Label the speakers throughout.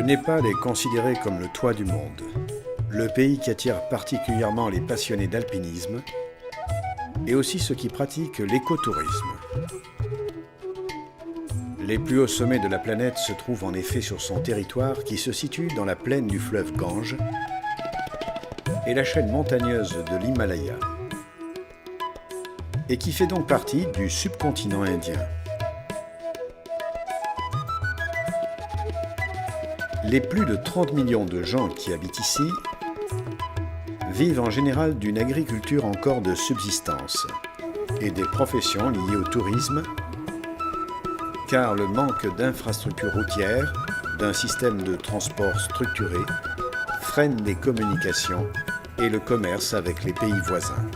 Speaker 1: Népal est considéré comme le toit du monde, le pays qui attire particulièrement les passionnés d'alpinisme et aussi ceux qui pratiquent l'écotourisme. Les plus hauts sommets de la planète se trouvent en effet sur son territoire qui se situe dans la plaine du fleuve Gange et la chaîne montagneuse de l'Himalaya et qui fait donc partie du subcontinent indien. Les plus de 30 millions de gens qui habitent ici vivent en général d'une agriculture encore de subsistance et des professions liées au tourisme, car le manque d'infrastructures routières, d'un système de transport structuré, freine les communications et le commerce avec les pays voisins.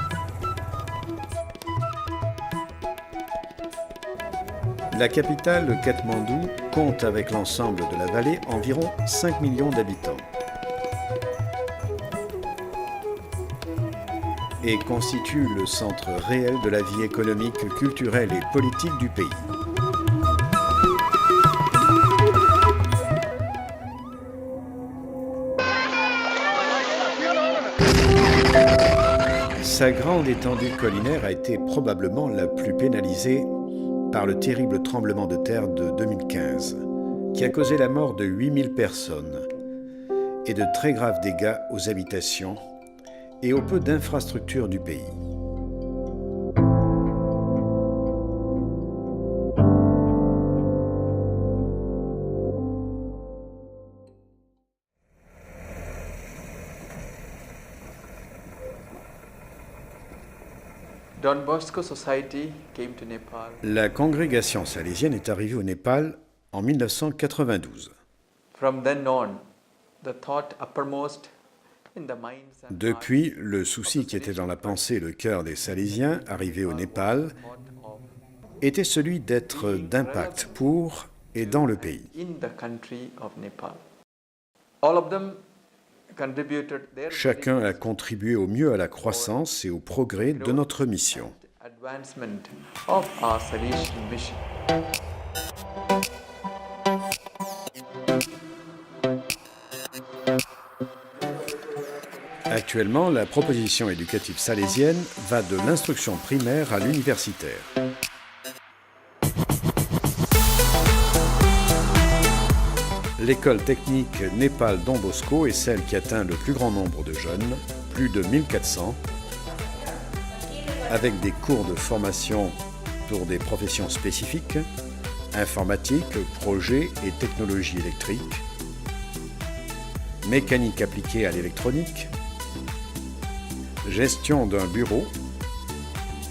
Speaker 1: La capitale, Katmandou, compte avec l'ensemble de la vallée environ 5 millions d'habitants et constitue le centre réel de la vie économique, culturelle et politique du pays. Sa grande étendue collinaire a été probablement la plus pénalisée par le terrible tremblement de terre de 2015, qui a causé la mort de 8000 personnes et de très graves dégâts aux habitations et au peu d'infrastructures du pays.
Speaker 2: Don Bosco Society came to Nepal.
Speaker 1: La congrégation salésienne est arrivée au Népal en 1992.
Speaker 2: From then on, the thought uppermost in the minds and
Speaker 1: Depuis, le souci qui était dans la pensée et le cœur des Salésiens arrivés au Népal était celui d'être d'impact pour et dans le pays.
Speaker 2: in the country of Nepal. All of them contributed their
Speaker 1: Chacun a contribué au mieux à la croissance et au progrès de notre mission.
Speaker 2: advancement of our Salesian mission.
Speaker 1: Actuellement, la proposition éducative salésienne va de l'instruction primaire à l'universitaire. L'école technique Népal Don Bosco est celle qui atteint le plus grand nombre de jeunes, plus de 1400, avec des cours de formation pour des professions spécifiques, informatique, projet et technologie électrique, mécanique appliquée à l'électronique, gestion d'un bureau,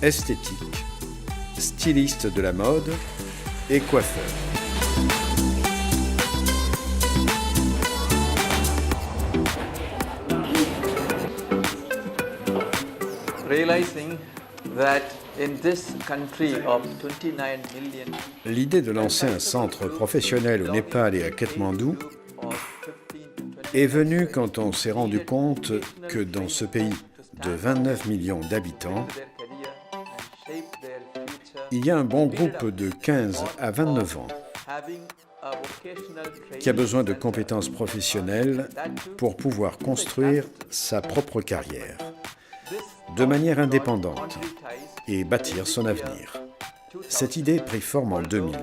Speaker 1: esthétique, styliste de la mode et coiffeur.
Speaker 2: Realizing that in this country of 29 million
Speaker 1: L'idée de lancer un centre professionnel au Népal et à Katmandou
Speaker 2: of 15 to 20
Speaker 1: est venue quand on s'est rendu compte que dans ce pays de 29 millions d'habitants,
Speaker 2: their career and shape their future,
Speaker 1: il y a un bon groupe de 15 à 29 ans
Speaker 2: having a vocational training
Speaker 1: qui a besoin de compétences professionnelles pour pouvoir construire sa propre carrière de manière indépendante et bâtir son avenir. Cette idée prit forme en 2000,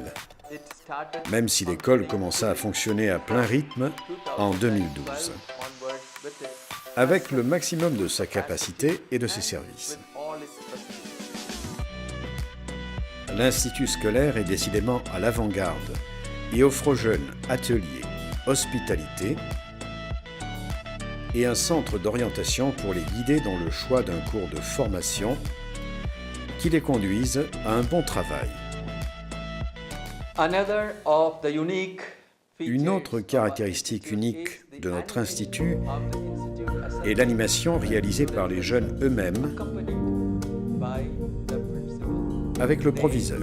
Speaker 2: It started
Speaker 1: même si l'école commença à fonctionner à plein rythme en 2012,
Speaker 2: onward with it,
Speaker 1: avec le maximum de sa capacité et de ses services.
Speaker 2: all its facilities.
Speaker 1: L'institut scolaire est décidément à l'avant-garde et offre aux jeunes ateliers, hospitalité et un centre d'orientation pour les guider dans le choix d'un cours de formation qui les conduise à un bon travail.
Speaker 2: Another of the unique
Speaker 1: Une
Speaker 2: features
Speaker 1: autre caractéristique unique de notre institut
Speaker 2: of the institute as
Speaker 1: est l'animation réalisée par les jeunes eux-mêmes
Speaker 2: accompanied by the principal.
Speaker 1: avec le proviseur.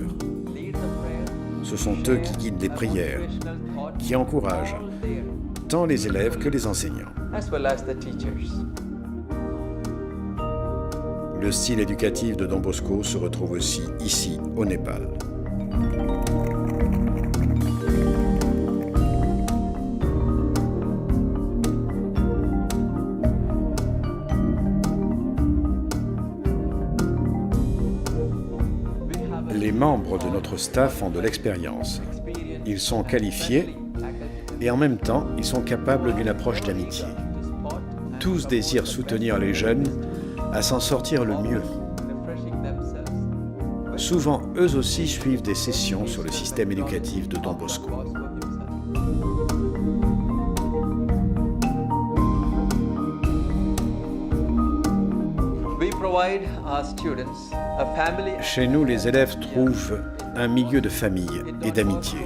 Speaker 2: Lead the prayer,
Speaker 1: Ce sont eux qui guident les prières,
Speaker 2: motivational thoughts,
Speaker 1: qui encouragent
Speaker 2: all there,
Speaker 1: tant les élèves que les enseignants.
Speaker 2: as well as the teachers.
Speaker 1: Le style éducatif de Don Bosco se retrouve aussi ici, au Népal. Les membres de notre staff ont de l'expérience. Ils sont qualifiés et en même temps, ils sont capables d'une approche d'amitié. Tous désirent soutenir les jeunes à s'en sortir le mieux. Souvent, eux aussi suivent des sessions sur le système éducatif de Don Bosco. Chez nous, les élèves trouvent un milieu de famille et d'amitié.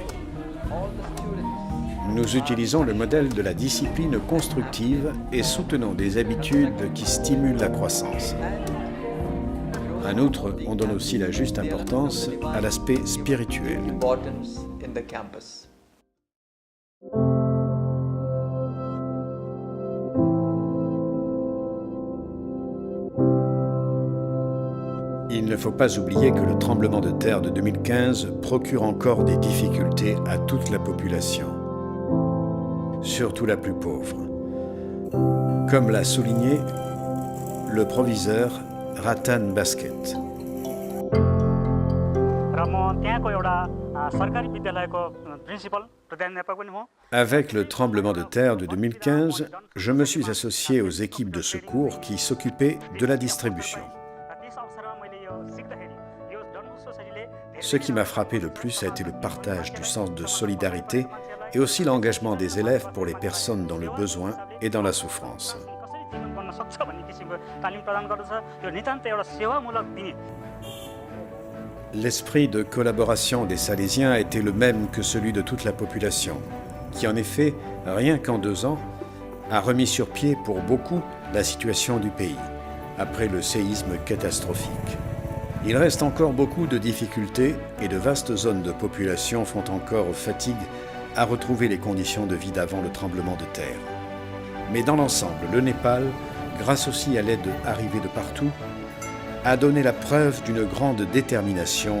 Speaker 1: Nous utilisons le modèle de la discipline constructive et soutenons des habitudes qui stimulent la croissance. En outre, on donne aussi la juste importance à l'aspect spirituel. Il ne faut pas oublier que le tremblement de terre de 2015 procure encore des difficultés à toute la population, surtout la plus pauvre. Comme l'a souligné le proviseur Ratan Basket. Avec le tremblement de terre de 2015, je me suis associé aux équipes de secours qui s'occupaient de la distribution. Ce qui m'a frappé le plus a été le partage du sens de solidarité et aussi l'engagement des élèves pour les personnes dans le besoin et dans la souffrance. L'esprit de collaboration des Salésiens a été le même que celui de toute la population, qui en effet, rien qu'en 2 ans, a remis sur pied pour beaucoup la situation du pays, après le séisme catastrophique. Il reste encore beaucoup de difficultés et de vastes zones de population font encore fatigue à retrouver les conditions de vie d'avant le tremblement de terre. Mais dans l'ensemble, le Népal, grâce aussi à l'aide arrivée de partout, a donné la preuve d'une grande détermination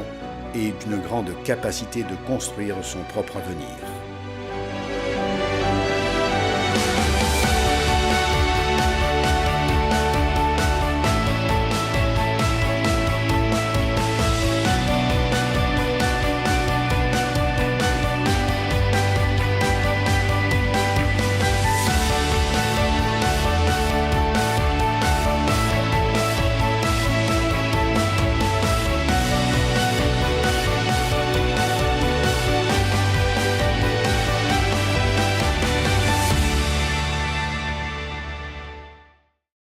Speaker 1: et d'une grande capacité de construire son propre avenir.